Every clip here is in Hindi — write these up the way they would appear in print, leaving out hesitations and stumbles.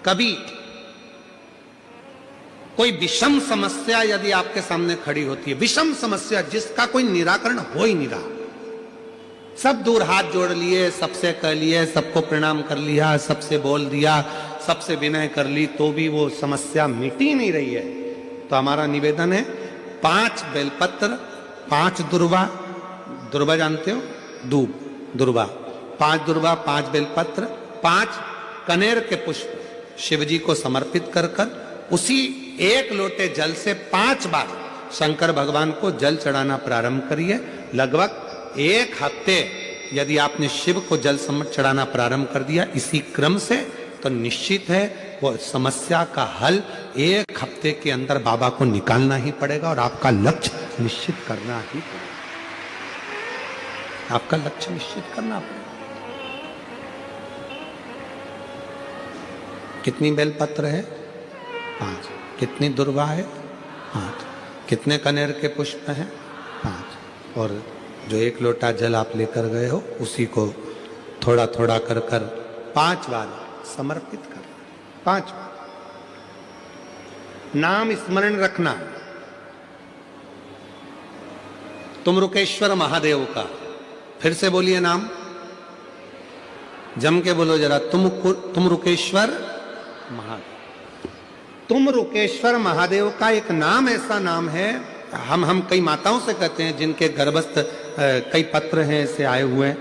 कभी कोई विषम समस्या यदि आपके सामने खड़ी होती है, विषम समस्या जिसका कोई निराकरण हो ही नहीं रहा, सब दूर हाथ जोड़ लिए, सबसे कह लिए, सबको प्रणाम कर लिया, सबसे बोल दिया, सबसे विनय कर ली, तो भी वो समस्या मिटी नहीं रही है, तो हमारा निवेदन है 5 बेलपत्र, 5 दुर्वा, दुर्वा जानते हो, दूब, दुर्वा, 5 दुर्वा, 5 बेलपत्र, 5 कनेर के पुष्प शिव जी को समर्पित कर कर उसी 1 लोटे जल से 5 बार शंकर भगवान को जल चढ़ाना प्रारंभ करिए। लगभग 1 हफ्ते यदि आपने शिव को जल चढ़ाना प्रारंभ कर दिया इसी क्रम से, तो निश्चित है वो समस्या का हल 1 हफ्ते के अंदर बाबा को निकालना ही पड़ेगा और आपका लक्ष्य निश्चित करना ही पड़ेगा। आपका लक्ष्य निश्चित करना पड़ेगा। कितनी बेलपत्र है? 5। कितनी दुर्वा है? 5। कितने कनेर के पुष्प हैं? 5। और जो 1 लोटा जल आप लेकर गए हो उसी को थोड़ा थोड़ा कर कर 5 बार समर्पित कर, 5 बार। नाम स्मरण रखना, तुम रुकेश्वर महादेव का। फिर से बोलिए नाम, जम के बोलो जरा, तुम रुकेश्वर महादेव। तुम रुकेश्वर महादेव का एक नाम ऐसा नाम है, हम कई माताओं से कहते हैं जिनके गर्भस्थ कई पत्र हैं ऐसे आए हुए हैं,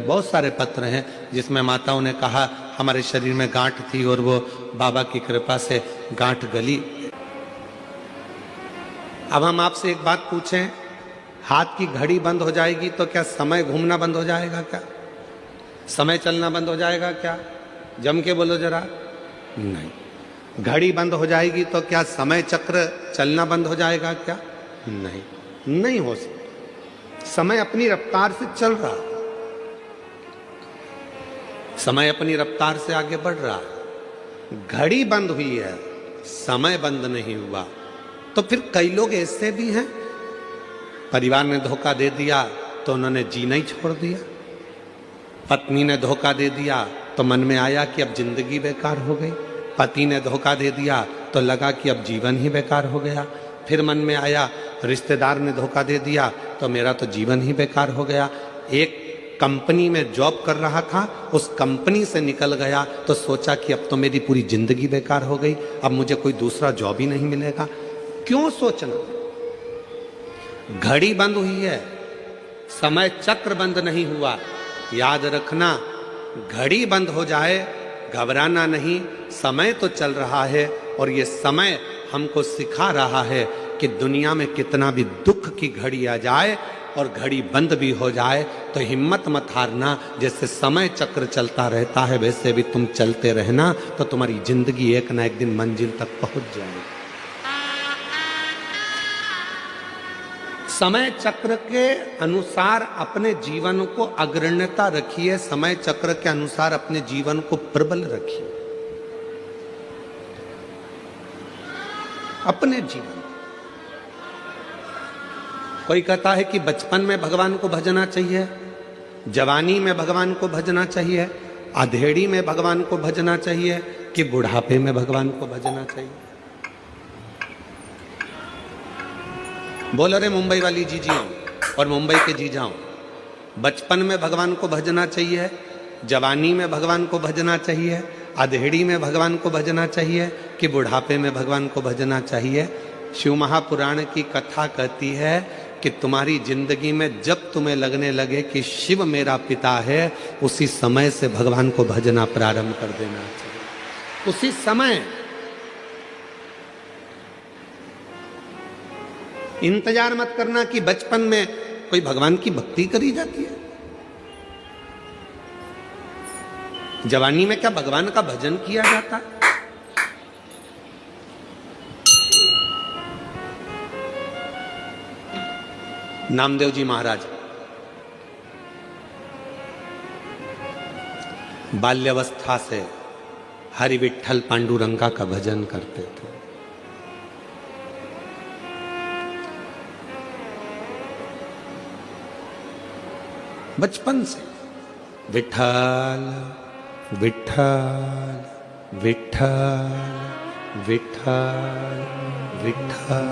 बहुत सारे पत्र हैं जिसमें माताओं ने कहा हमारे शरीर में गांठ थी और वो बाबा की कृपा से गांठ गली। अब हम आपसे एक बात पूछें, हाथ की घड़ी बंद हो जाएगी तो क्या समय घूमना बंद हो जाएगा? क्या समय चलना बंद हो जाएगा? क्या जम के बोलो जरा। नहीं। घड़ी बंद हो जाएगी तो क्या समय चक्र चलना बंद हो जाएगा? क्या नहीं, नहीं हो सकता। समय अपनी रफ्तार से चल रहा, समय अपनी रफ्तार से आगे बढ़ रहा। घड़ी बंद हुई है, समय बंद नहीं हुआ। तो फिर कई लोग ऐसे भी हैं, परिवार ने धोखा दे दिया तो उन्होंने जीना ही छोड़ दिया, पत्नी ने धोखा दे दिया तो मन में आया कि अब जिंदगी बेकार हो गई, पति ने धोखा दे दिया तो लगा कि अब जीवन ही बेकार हो गया, फिर मन में आया रिश्तेदार ने धोखा दे दिया तो मेरा तो जीवन ही बेकार हो गया। एक कंपनी में जॉब कर रहा था, उस कंपनी से निकल गया तो सोचा कि अब तो मेरी पूरी जिंदगी बेकार हो गई, अब मुझे कोई दूसरा जॉब ही नहीं मिलेगा। क्यों सोचना? घड़ी बंद हुई है, समय चक्र बंद नहीं हुआ। याद रखना, घड़ी बंद हो जाए घबराना नहीं, समय तो चल रहा है और ये समय हमको सिखा रहा है कि दुनिया में कितना भी दुख की घड़ी आ जाए और घड़ी बंद भी हो जाए तो हिम्मत मत हारना। जैसे समय चक्र चलता रहता है वैसे भी तुम चलते रहना, तो तुम्हारी जिंदगी एक ना एक दिन मंजिल तक पहुंच जाएगी। समय चक्र के अनुसार अपने जीवन को अग्रण्यता रखिए, समय चक्र के अनुसार अपने जीवन को प्रबल रखिए। अपने जीवन, कोई कहता है कि बचपन में भगवान को भजना चाहिए, जवानी में भगवान को भजना चाहिए, अधेड़ी में भगवान को भजना चाहिए, कि बुढ़ापे में भगवान को भजना चाहिए। बोलो रे मुंबई वाली जीजियों और मुंबई के जीजाओं, बचपन में भगवान को भजना चाहिए, जवानी में भगवान को भजना चाहिए, अधेड़ी में भगवान को भजना चाहिए, कि बुढ़ापे में भगवान को भजना चाहिए। शिव महापुराण की कथा कहती है कि तुम्हारी जिंदगी में जब तुम्हें लगने लगे कि शिव मेरा पिता है, उसी समय से भगवान को भजना प्रारंभ कर देना चाहिए। उसी समय इंतजार मत करना कि बचपन में कोई भगवान की भक्ति करी जाती है। जवानी में क्या भगवान का भजन किया जाता है? नामदेव जी महाराज बाल्यावस्था से हरि विठ्ठल पांडुरंगा का भजन करते थे। बचपन से विठ्ठल विठ्ठल विठ्ठल विठ्ठल विठ्ठल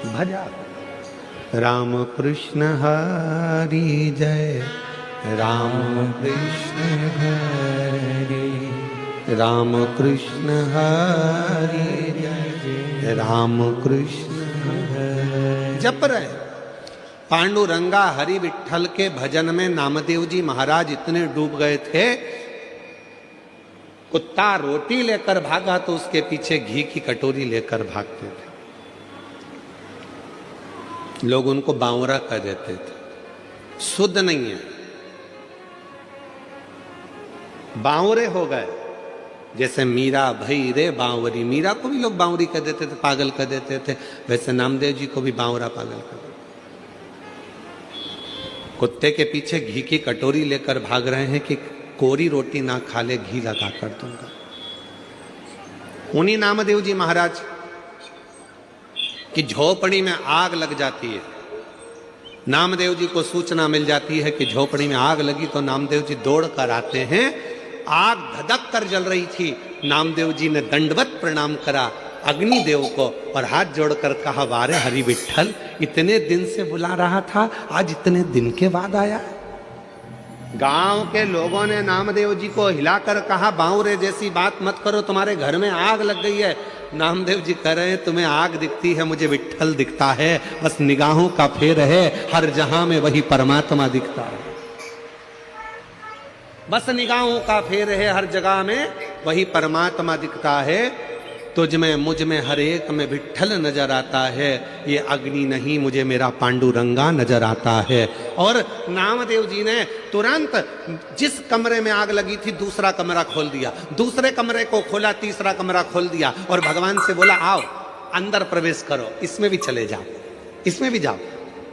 भजा। राम कृष्ण हरि जय, राम कृष्ण हरि, राम कृष्ण हरि जय, राम कृष्ण हरि। जप रहे पांडुरंगा हरि विठ्ठल के भजन में नामदेव जी महाराज इतने डूब गए थे, कुत्ता रोटी लेकर भागा तो उसके पीछे घी की कटोरी लेकर भागते थे। लोग उनको बावरा कह देते थे, शुद्ध नहीं है, बावरे हो गए। जैसे मीरा भई रे बावरी, मीरा को भी लोग बावरी कह देते थे, पागल कह देते थे, वैसे नामदेव जी को भी बावरा पागल कह देते। कुत्ते के पीछे घी की कटोरी लेकर भाग रहे हैं कि कोरी रोटी ना खा ले, घी लगा कर दूंगा। उन्हीं नामदेव जी महाराज की झोपड़ी में आग लग जाती है। नामदेव जी को सूचना मिल जाती है कि झोपड़ी में आग लगी, तो नामदेव जी दौड़ कर आते हैं। आग धधक कर जल रही थी। नामदेव जी ने दंडवत प्रणाम करा अग्निदेव को और हाथ जोड़कर कहा, वारे हरि विठ्ठल, इतने दिन से बुला रहा था, आज इतने दिन के बाद आया। गांव के लोगों ने नामदेव जी को हिलाकर कहा, बावरे जैसी बात मत करो, तुम्हारे घर में आग लग गई है। नामदेव जी कह रहे हैं, तुम्हें आग दिखती है, मुझे विठ्ठल दिखता है, बस निगाहों का फेर है, हर जहां में वही परमात्मा दिखता है। बस निगाहों का फेर है, हर जगह में वही परमात्मा दिखता है। तुझ में मुझ में हर एक में विठ्ठल नजर आता है। ये अग्नि नहीं, मुझे मेरा पांडुरंगा नजर आता है। और नामदेव जी ने तुरंत जिस कमरे में आग लगी थी दूसरा कमरा खोल दिया, दूसरे कमरे को खोला, तीसरा कमरा खोल दिया और भगवान से बोला, आओ अंदर प्रवेश करो, इसमें भी चले जाओ, इसमें भी जाओ।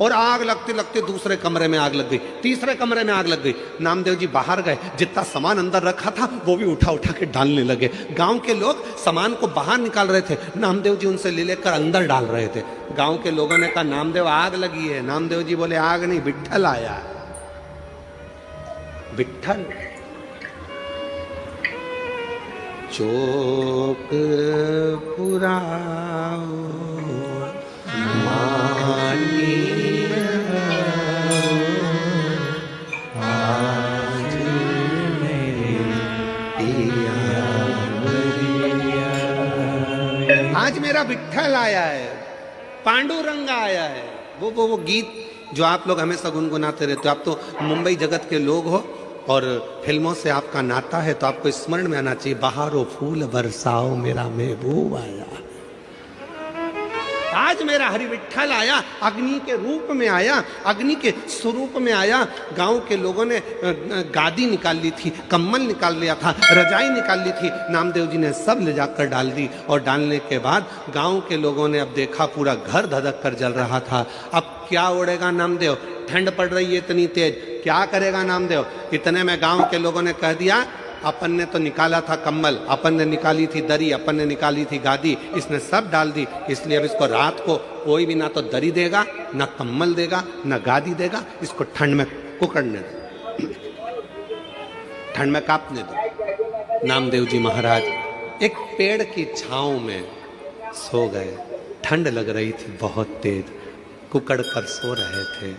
और आग लगते लगते दूसरे कमरे में आग लग गई, तीसरे कमरे में आग लग गई। नामदेव जी बाहर गए, जितना सामान अंदर रखा था वो भी उठा उठा के डालने लगे। गांव के लोग सामान को बाहर निकाल रहे थे, नामदेव जी उनसे ले लेकर अंदर डाल रहे थे। गांव के लोगों ने कहा, नामदेव आग लगी है। नामदेव जी बोले, आग नहीं, विठ्ठल आया है, विठ्ठल। चोक पुराओ मानी आज मेरा विठ्ठल आया है, पांडुरंगा आया है। वो गीत जो आप लोग हमेशा गुनगुनाते रहते हो। आप तो मुंबई जगत के लोग हो और फिल्मों से आपका नाता है, तो आपको स्मरण में आना चाहिए, बहारो फूल बरसाओ मेरा महबूब आया। आज मेरा हरि विठ्ठल आया, अग्नि के रूप में आया, अग्नि के स्वरूप में आया। गांव के लोगों ने गादी निकाल ली थी, कम्बल निकाल लिया था, रजाई निकाल ली थी, नामदेव जी ने सब ले जाकर डाल दी। और डालने के बाद गांव के लोगों ने अब देखा पूरा घर धधक कर जल रहा था। अब क्या ओढ़ेगा नामदेव, ठंड पड़ रही है इतनी तेज, क्या करेगा नामदेव। इतने में गांव के लोगों ने कह दिया, अपन ने तो निकाला था कंबल, अपन ने निकाली थी दरी, अपन ने निकाली थी गादी, इसने सब डाल दी, इसलिए अब इसको रात को कोई भी ना तो दरी देगा, ना कंबल देगा, ना गादी देगा, इसको ठंड में कुकड़ने दो, ठंड में कांपने दो। नामदेव जी महाराज एक पेड़ की छांव में सो गए। ठंड लग रही थी बहुत तेज, कुकड़ कर सो रहे थे।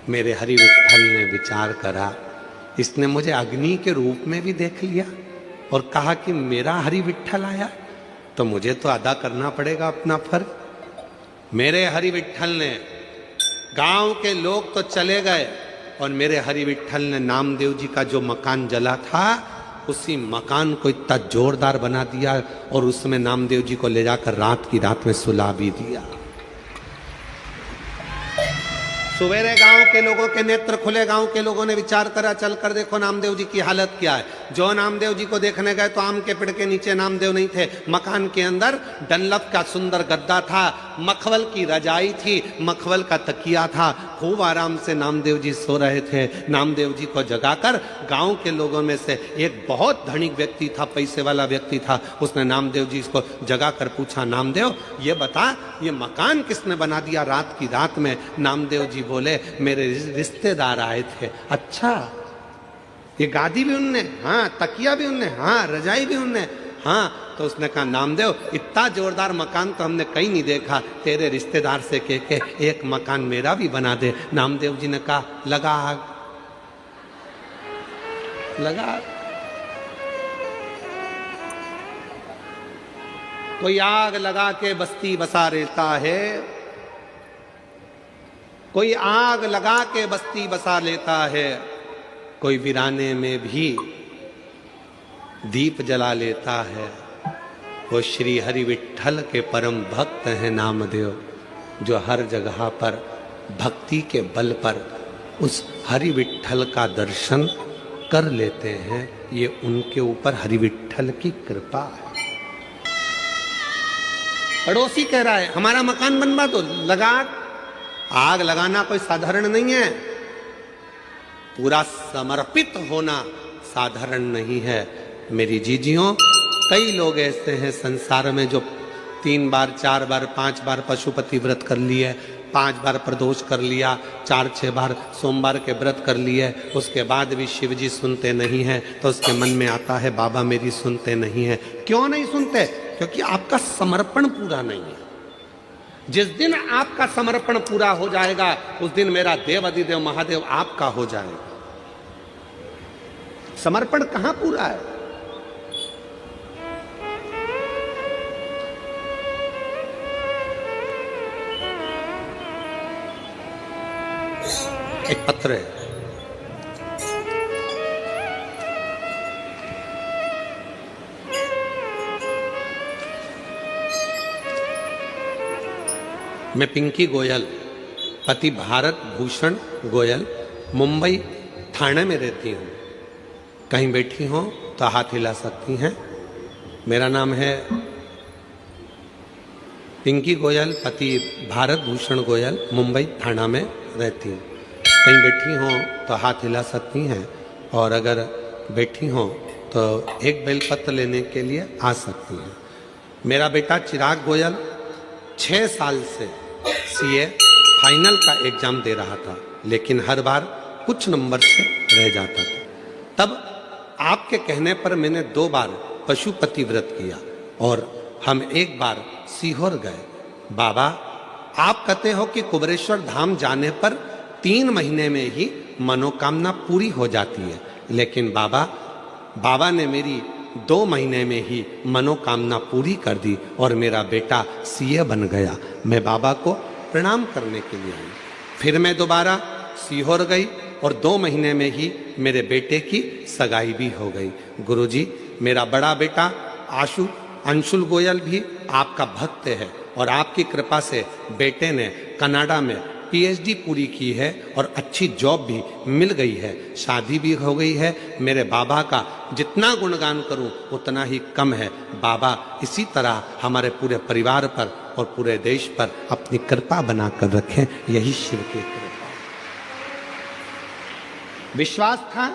मेरे हरि विठ्ठल ने विचार करा, इसने मुझे अग्नि के रूप में भी देख लिया और कहा कि मेरा हरि विठ्ठल आया, तो मुझे तो अदा करना पड़ेगा अपना फर्ज। मेरे हरि विठ्ठल ने, गांव के लोग तो चले गए और मेरे हरि विठ्ठल ने नामदेव जी का जो मकान जला था उसी मकान को इतना जोरदार बना दिया और उसमें नामदेव जी को ले जाकर रात की रात में सुला भी दिया। सवेरे गांव के लोगों के नेत्र खुले, गांव के लोगों ने विचार करा, चल कर देखो नामदेव जी की हालत क्या है। जो नामदेव जी को देखने गए तो आम के पेड़ के नीचे नामदेव नहीं थे, मकान के अंदर डनलप का सुंदर गद्दा था, मखवल की रजाई थी, मखवल का तकिया था, खूब आराम से नामदेव जी सो रहे थे। नामदेव जी को जगाकर गांव के लोगों में से एक बहुत धनिक व्यक्ति था, पैसे वाला व्यक्ति था, उसने नामदेव जी को जगाकर पूछा, नामदेव ये बता, ये मकान किसने बना दिया रात की रात में। नामदेव जी बोले, मेरे रिश्तेदार आए थे। अच्छा, ये गादी भी उनने, हाँ, तकिया भी उनने, हाँ, रजाई भी उनने, हाँ। तो उसने कहा नामदेव इतना जोरदार मकान तो हमने कहीं नहीं देखा, तेरे रिश्तेदार से कह के एक मकान मेरा भी बना दे। नामदेव जी ने कहा लगा आग, लगा आग। कोई आग लगा के बस्ती बसा लेता है, कोई आग लगा के बस्ती बसा लेता है, कोई वीराने में भी दीप जला लेता है। वो श्री हरि विठ्ठल के परम भक्त हैं नामदेव, जो हर जगह पर भक्ति के बल पर उस हरि विठ्ठल का दर्शन कर लेते हैं। ये उनके ऊपर हरि विठ्ठल की कृपा है। पड़ोसी कह रहा है हमारा मकान बनवा दो, लगा आग लगाना कोई साधारण नहीं है, पूरा समर्पित होना साधारण नहीं है। मेरी जीजियों, कई लोग ऐसे हैं संसार में जो 3 बार 4 बार 5 बार पशुपति व्रत कर लिए, 5 बार प्रदोष कर लिया, 4-6 बार सोमवार के व्रत कर लिए, उसके बाद भी शिव जी सुनते नहीं हैं। तो उसके मन में आता है बाबा मेरी सुनते नहीं है। क्यों नहीं सुनते? क्योंकि आपका समर्पण पूरा नहीं है। जिस दिन आपका समर्पण पूरा हो जाएगा उस दिन मेरा देव अधिदेव महादेव आपका हो जाएगा। समर्पण कहां पूरा है? एक पत्र है, मैं पिंकी गोयल, पति भारत भूषण गोयल, मुंबई थाने में रहती हूँ। कहीं बैठी हो तो हाथ हिला सकती हैं। मेरा नाम है पिंकी गोयल, पति भारत भूषण गोयल, मुंबई थाना में रहती हूँ। कहीं बैठी हो तो हाथ हिला सकती हैं, और अगर बैठी हो तो एक बेलपत्र लेने के लिए आ सकती हैं। मेरा बेटा चिराग गोयल 6 साल से सीए फाइनल का एग्जाम दे रहा था, लेकिन हर बार कुछ नंबर से रह जाता था। तब आपके कहने पर मैंने 2 बार पशुपति व्रत किया और हम एक बार सीहोर गए। बाबा, आप कहते हो कि कुबेरेश्वर धाम जाने पर 3 महीने में ही मनोकामना पूरी हो जाती है, लेकिन बाबा ने मेरी 2 महीने में ही मनोकामना पूरी कर दी और मेरा बेटा सीए बन गया। मैं बाबा को प्रणाम करने के लिए आई। फिर मैं दोबारा सीहोर गई और 2 महीने में ही मेरे बेटे की सगाई भी हो गई। गुरुजी, मेरा बड़ा बेटा अंशुल गोयल भी आपका भक्त है और आपकी कृपा से बेटे ने कनाडा में पीएचडी पूरी की है और अच्छी जॉब भी मिल गई है, शादी भी हो गई है। मेरे बाबा का जितना गुणगान करूं उतना ही कम है। बाबा इसी तरह हमारे पूरे परिवार पर और पूरे देश पर अपनी कृपा बनाकर रखें, यही शिव की कृपा। विश्वास था,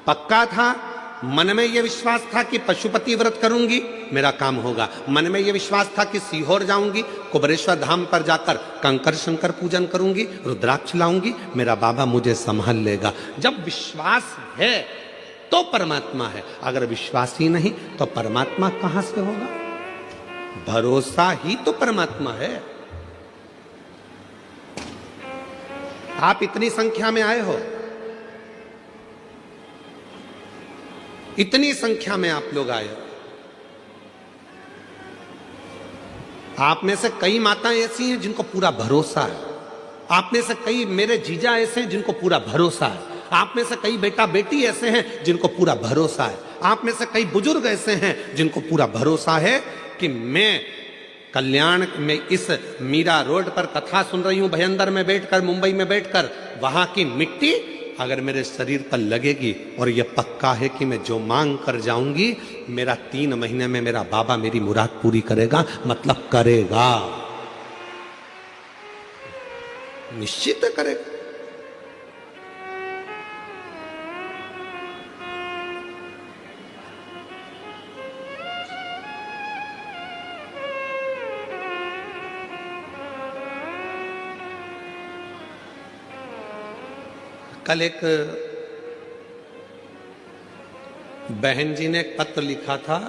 पक्का था, मन में यह विश्वास था कि पशुपति व्रत करूंगी मेरा काम होगा। मन में यह विश्वास था कि सीहोर जाऊंगी, कुबेरेश्वर धाम पर जाकर कंकर शंकर पूजन करूंगी, रुद्राक्ष लाऊंगी, मेरा बाबा मुझे संभाल लेगा। जब विश्वास है तो परमात्मा है, अगर विश्वास ही नहीं तो परमात्मा कहां से होगा? भरोसा ही तो परमात्मा है। आप इतनी संख्या में आए हो, इतनी संख्या में आप लोग आए हो। आप में से कई माताएं ऐसी हैं जिनको पूरा भरोसा है, आप में से कई मेरे जीजा ऐसे हैं जिनको पूरा भरोसा है, आप में से कई बेटा बेटी ऐसे हैं जिनको पूरा भरोसा है, आप में से कई बुजुर्ग ऐसे हैं जिनको पूरा भरोसा है कि मैं कल्याण में इस मीरा रोड पर कथा सुन रही हूं, भयंदर में बैठकर, मुंबई में बैठकर, वहां की मिट्टी अगर मेरे शरीर पर लगेगी और यह पक्का है कि मैं जो मांग कर जाऊंगी मेरा 3 महीने में मेरा बाबा मेरी मुराद पूरी करेगा, मतलब करेगा, निश्चित करेगा। कल एक बहन जी ने एक पत्र लिखा था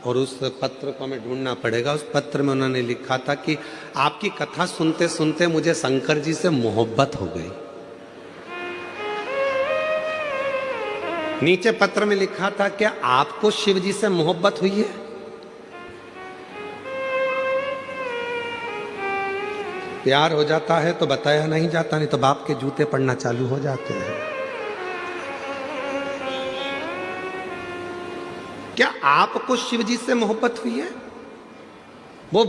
और उस पत्र को हमें ढूंढना पड़ेगा। उस पत्र में उन्होंने लिखा था कि आपकी कथा सुनते सुनते मुझे शंकर जी से मोहब्बत हो गई। नीचे पत्र में लिखा था, क्या आपको शिव जी से मोहब्बत हुई है? प्यार हो जाता है तो बताया नहीं जाता, नहीं तो बाप के जूते पड़ना चालू हो जाते हैं। क्या आपको शिव जी से मोहब्बत हुई है? वो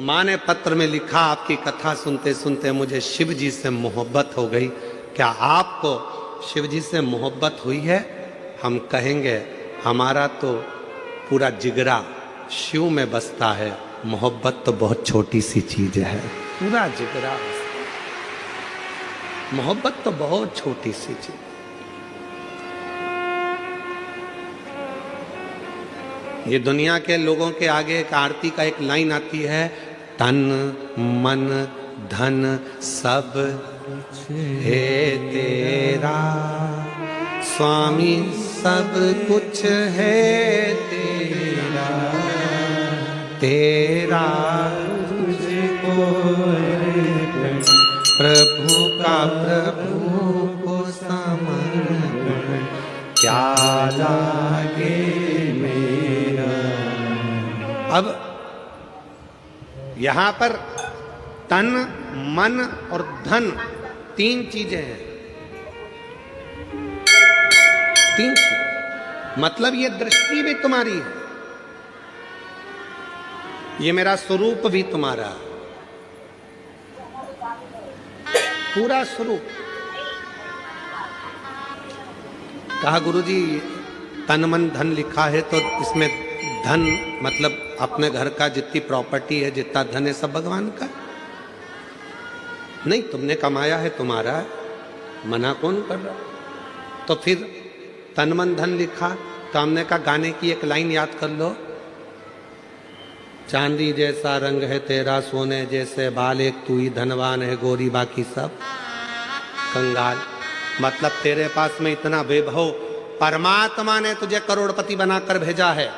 मां ने पत्र में लिखा, आपकी कथा सुनते सुनते मुझे शिव जी से मोहब्बत हो गई। क्या आपको शिव जी से मोहब्बत हुई है? हम कहेंगे हमारा तो पूरा जिगरा शिव में बसता है, मोहब्बत तो बहुत छोटी सी चीज है। पूरा जिगरा, मोहब्बत तो बहुत छोटी सी चीज। ये दुनिया के लोगों के आगे एक आरती का एक लाइन आती है, तन मन धन सब है तेरा, स्वामी सब कुछ है तेरा, तेरा तुझको प्रभु का प्रभु को समर्पण, क्या लागे मेरा। अब यहां पर तन मन और धन तीन चीजें हैं। तीन चीज मतलब ये दृष्टि भी तुम्हारी है, ये मेरा स्वरूप भी तुम्हारा, पूरा स्वरूप। कहा गुरुजी तन मन धन लिखा है तो इसमें धन मतलब अपने घर का जितनी प्रॉपर्टी है, जितना धन है सब भगवान का नहीं, तुमने कमाया है, तुम्हारा है, मना कौन कर रहा? तो फिर तन मन धन लिखा तो हमने कहा गाने की एक लाइन याद कर लो, चांदी जैसा रंग है तेरा, सोने जैसे बाल, एक तू ही धनवान है, गोरी बाकी सब कंगाल। मतलब तेरे पास में इतना वैभव, परमात्मा ने तुझे करोड़पति बनाकर भेजा है,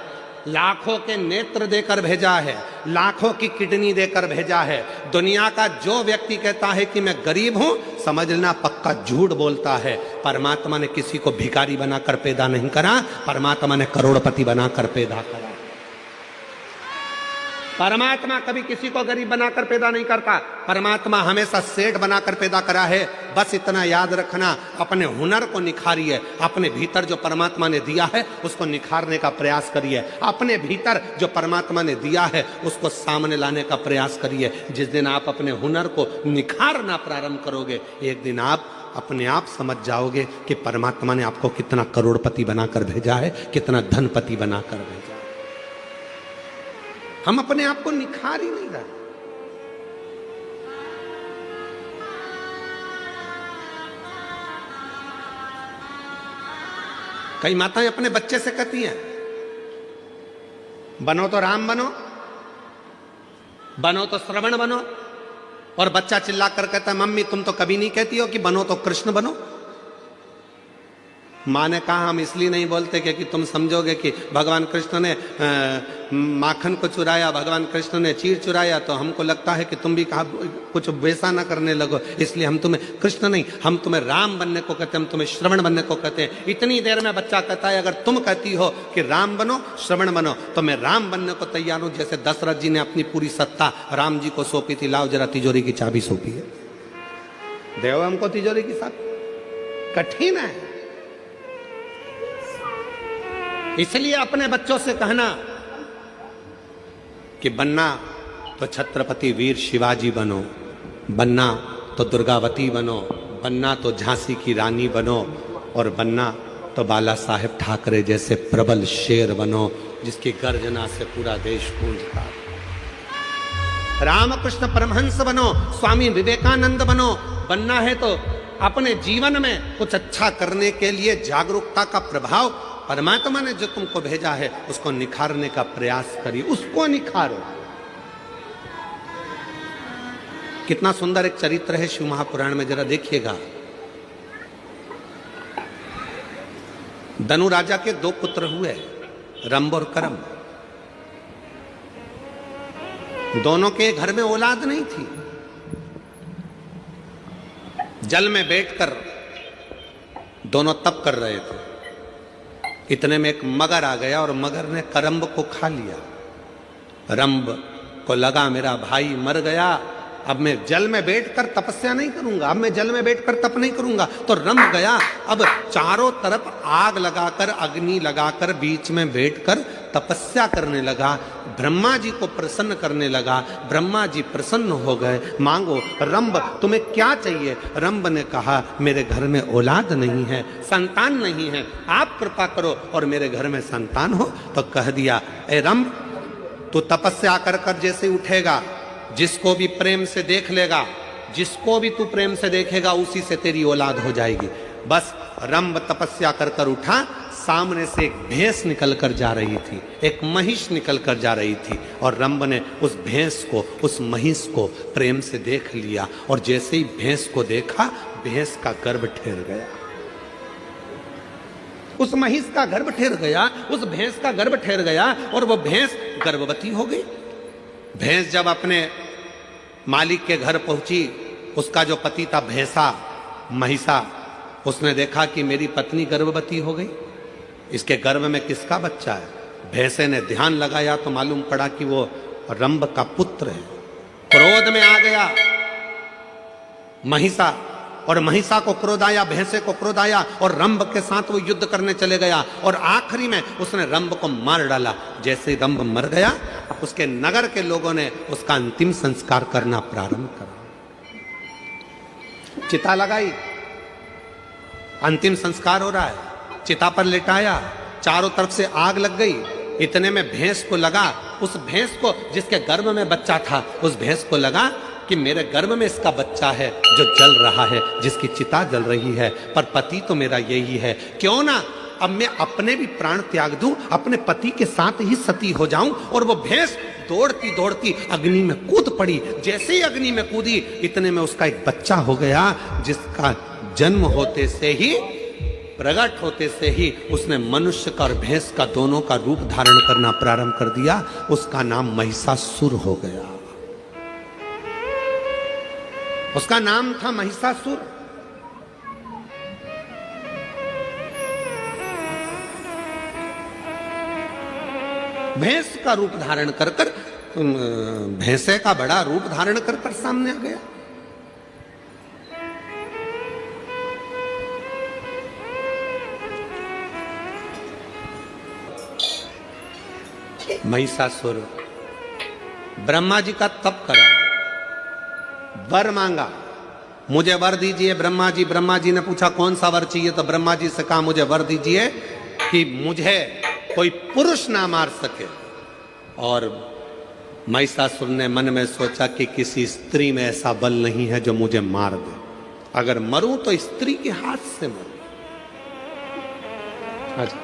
लाखों के नेत्र देकर भेजा है, लाखों की किडनी देकर भेजा है। दुनिया का जो व्यक्ति कहता है कि मैं गरीब हूं, समझना पक्का झूठ बोलता है। परमात्मा ने किसी को भिखारी बनाकर पैदा नहीं करा, परमात्मा ने करोड़पति बनाकर पैदा करा। परमात्मा कभी किसी को गरीब बनाकर पैदा नहीं करता, परमात्मा हमेशा सेठ बनाकर पैदा करा है। बस इतना याद रखना, अपने हुनर को निखारिए, अपने भीतर जो परमात्मा ने दिया है उसको निखारने का प्रयास करिए, अपने भीतर जो परमात्मा ने दिया है उसको सामने लाने का प्रयास करिए। जिस दिन आप अपने हुनर को निखारना प्रारंभ करोगे, एक दिन आप अपने आप समझ जाओगे कि परमात्मा ने आपको कितना करोड़पति बनाकर भेजा है, कितना धनपति बनाकर भेजा। हम अपने आप को निखार ही नहीं रहे। कई माताएं अपने बच्चे से कहती हैं, बनो तो राम बनो, बनो तो श्रवण बनो, और बच्चा चिल्ला कर कहता है मम्मी तुम तो कभी नहीं कहती हो कि बनो तो कृष्ण बनो। माँ ने कहा हम इसलिए नहीं बोलते क्योंकि तुम समझोगे कि भगवान कृष्ण ने माखन को चुराया, भगवान कृष्ण ने चीर चुराया, तो हमको लगता है कि तुम भी कहा कुछ वैसा ना करने लगो, इसलिए हम तुम्हें कृष्ण नहीं, हम तुम्हें राम बनने को कहते हैं, हम तुम्हें श्रवण बनने को कहते हैं। इतनी देर में बच्चा कहता है अगर तुम कहती हो कि राम बनो श्रवण बनो तो मैं राम बनने को तैयार हूं। जैसे दशरथ जी ने अपनी पूरी सत्ता राम जी को सौंपी थी, लाओ जरा तिजोरी की चाबी सौंपी है, देव हमको तिजोरी की चाबी। कठिन है, इसलिए अपने बच्चों से कहना कि बनना तो छत्रपति वीर शिवाजी बनो, बनना तो दुर्गावती बनो, बनना तो झांसी की रानी बनो, और बनना तो बाला साहेब ठाकरे जैसे प्रबल शेर बनो जिसकी गर्जना से पूरा देश गूंजता। रामकृष्ण परमहंस बनो, स्वामी विवेकानंद बनो। बनना है तो अपने जीवन में कुछ अच्छा करने के लिए जागरूकता का प्रभाव परमात्मा ने जो तुमको भेजा है उसको निखारने का प्रयास करिए, उसको निखारो। कितना सुंदर एक चरित्र है शिव महापुराण में, जरा देखिएगा। धनु राजा के 2 पुत्र हुए, रंभ और करम। दोनों के घर में औलाद नहीं थी। जल में बैठकर दोनों तप कर रहे थे। इतने में एक मगर आ गया और मगर ने करम्ब को खा लिया। रंभ को लगा मेरा भाई मर गया, अब मैं जल में बैठकर तपस्या नहीं करूंगा, अब मैं जल में बैठकर तप नहीं करूंगा। तो रंभ गया, अब चारों तरफ आग लगाकर, अग्नि लगाकर, बीच में बैठकर तपस्या करने लगा। ब्रह्मा जी को प्रसन्न करने लगा। ब्रह्मा जी प्रसन्न हो गए। मांगो रंभ, तुम्हें क्या चाहिए? रंभ ने कहा मेरे घर में औलाद नहीं है, संतान नहीं है, आप कृपा करो और मेरे घर में संतान हो। तो कह दिया, ए रंभ, तू तपस्या कर कर जैसे उठेगा, जिसको भी प्रेम से देख लेगा, जिसको भी तू प्रेम से देखेगा, उसी से तेरी औलाद हो जाएगी। बस रंभ तपस्या कर कर उठा। सामने से एक भैंस निकल कर जा रही थी, एक महिष निकल कर जा रही थी, और रंभ ने उस भैंस को, उस महिष को प्रेम से देख लिया। और जैसे ही भैंस को देखा, भैंस का गर्भ ठहर गया, उस महिष का गर्भ ठहर गया, उस भैंस का गर्भ ठहर गया, और वो भैंस गर्भवती हो गई। भैंस जब अपने मालिक के घर पहुंची, उसका जो पति था भैंसा, महिषा, उसने देखा कि मेरी पत्नी गर्भवती हो गई, इसके गर्भ में किसका बच्चा है? भैंसे ने ध्यान लगाया तो मालूम पड़ा कि वो रंभ का पुत्र है। क्रोध में आ गया महिषा, और महिषा को क्रोध आया, भैंसे को क्रोध आया, और रंभ के साथ वो युद्ध करने चले गया, और आखिरी में उसने रंभ को मार डाला। जैसे ही रंभ मर गया, उसके नगर के लोगों ने उसका अंतिम संस्कार करना प्रारंभ करा। चिता लगाई, अंतिम संस्कार हो रहा है, चिता पर लिटाया, चारों तरफ से आग लग गई। इतने में भैंस को लगा, उस भैंस को जिसके गर्भ में बच्चा था, उस भैंस को लगा कि मेरे गर्भ में इसका बच्चा है जो जल रहा है, जिसकी चिता जल रही है, पर पति तो मेरा यही है। क्यों ना अब मैं अपने भी प्राण त्याग दूं, अपने पति के साथ ही सती हो जाऊं। और वो भैंस दौड़ती दौड़ती अग्नि में कूद पड़ी। जैसे ही अग्नि में कूदी, इतने में उसका एक बच्चा हो गया, जिसका जन्म होते से ही, प्रकट होते से ही उसने मनुष्य का और भैंस का दोनों का रूप धारण करना प्रारंभ कर दिया। उसका नाम महिषासुर हो गया। उसका नाम था महिषासुर। भैंस का रूप धारण कर कर, भैंसे का बड़ा रूप धारण कर कर सामने आ गया। महिषासुर ब्रह्मा जी का तप करा, वर मांगा, मुझे वर दीजिए ब्रह्मा जी। ब्रह्मा जी ने पूछा कौन सा वर चाहिए? तो ब्रह्मा जी से कहा मुझे वर दीजिए कि मुझे कोई पुरुष ना मार सके। और महिषासुर ने मन में सोचा कि किसी स्त्री में ऐसा बल नहीं है जो मुझे मार दे, अगर मरूं तो स्त्री के हाथ से मरूं। अच्छा,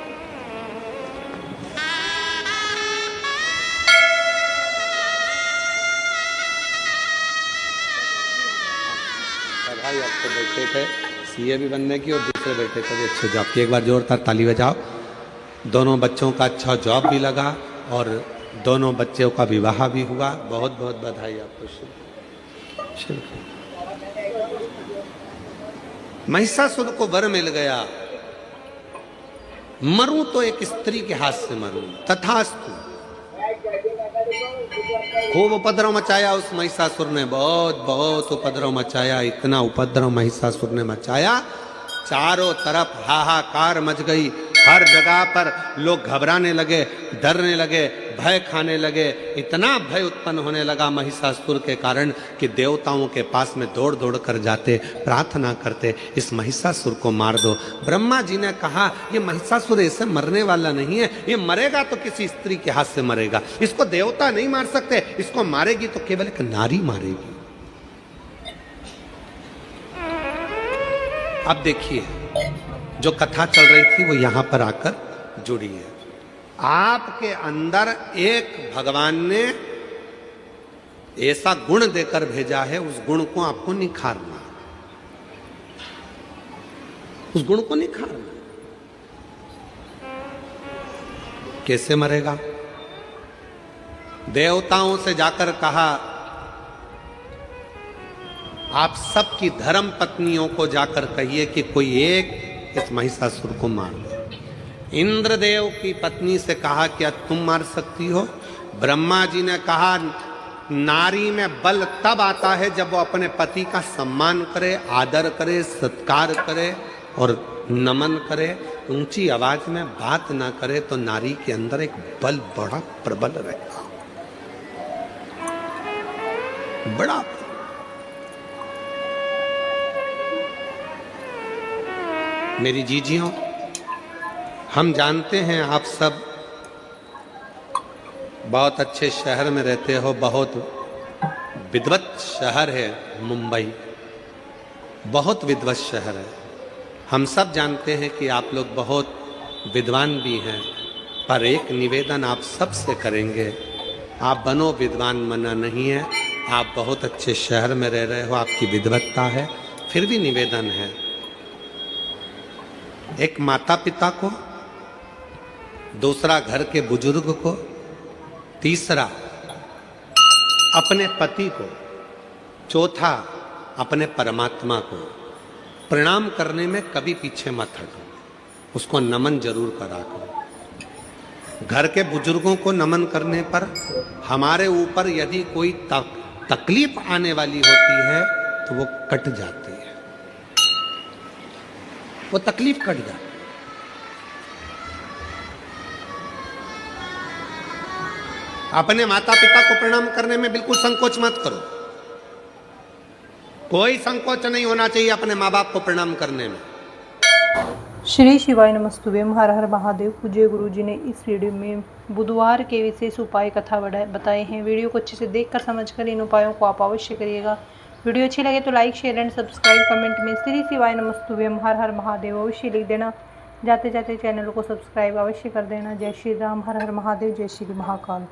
भाई आपको बैठे थे सीए भी बनने की, और दूसरे बैठे थे अच्छे जॉब की। एक बार जोरदार ताली बजाओ। दोनों बच्चों का अच्छा जॉब भी लगा और दोनों बच्चों का विवाह भी हुआ। बहुत बहुत बधाई आपको। महिषासुर को वर मिल गया, मरूं तो एक स्त्री के हाथ से मरूं। तथास्तु। खूब उपद्रव मचाया उस महिषासुर ने, बहुत बहुत उपद्रव मचाया। इतना उपद्रव महिषासुर ने मचाया, चारों तरफ हाहाकार मच गई। हर जगह पर लोग घबराने लगे, डरने लगे, भय खाने लगे। इतना भय उत्पन्न होने लगा महिषासुर के कारण कि देवताओं के पास में दौड़ दौड़ कर जाते, प्रार्थना करते, इस महिषासुर को मार दो। ब्रह्मा जी ने कहा ये महिषासुर ऐसे मरने वाला नहीं है, ये मरेगा तो किसी स्त्री के हाथ से मरेगा, इसको देवता नहीं मार सकते, इसको मारेगी तो केवल एक नारी मारेगी। अब देखिए, जो कथा चल रही थी वो यहां पर आकर जुड़ी है। आपके अंदर एक भगवान ने ऐसा गुण देकर भेजा है, उस गुण को आपको निखारना, उस गुण को निखारना। कैसे मरेगा? देवताओं से जाकर कहा, आप सबकी धर्म पत्नियों को जाकर कहिए कि कोई एक इस महिषासुर को मार दो। इंद्रदेव की पत्नी से कहा, क्या तुम मार सकती हो? ब्रह्मा जी ने कहा, नारी में बल तब आता है जब वो अपने पति का सम्मान करे, आदर करे, सत्कार करे और नमन करे, ऊंची आवाज में बात ना करे, तो नारी के अंदर एक बल बड़ा प्रबल रहेगा, बड़ा। मेरी जीजियों, हम जानते हैं आप सब बहुत अच्छे शहर में रहते हो, बहुत विद्वत शहर है मुंबई, बहुत विद्वत शहर है। हम सब जानते हैं कि आप लोग बहुत विद्वान भी हैं, पर एक निवेदन आप सब से करेंगे, आप बनो विद्वान, मना नहीं है, आप बहुत अच्छे शहर में रह रहे हो, आपकी विद्वत्ता है, फिर भी निवेदन है, एक माता पिता को, दूसरा घर के बुजुर्ग को, तीसरा अपने पति को, चौथा अपने परमात्मा को प्रणाम करने में कभी पीछे मत हटो, उसको नमन जरूर करा करो। घर के बुजुर्गों को नमन करने पर हमारे ऊपर यदि कोई तकलीफ आने वाली होती है तो वो कट जाती है, वो तकलीफ कट जाती। अपने माता पिता को प्रणाम करने में बिल्कुल संकोच मत करो, कोई संकोच नहीं होना चाहिए अपने माँ बाप को प्रणाम करने में। श्री शिवाय नमस्तुभ्यम, हर हर महादेव। पूज्य गुरु जी ने इस वीडियो में बुधवार के विशेष उपाय कथा बताए हैं। वीडियो को अच्छे से देखकर समझकर इन उपायों को आप अवश्य करिएगा। वीडियो अच्छी लगे तो like, share and subscribe, comment में श्री शिवाय नमस्तुभ्यम हर हर महादेव अवश्य लिख देना। जाते जाते चैनल को सब्सक्राइब अवश्य कर देना। जय श्री राम, हर हर महादेव, जय श्री महाकाल।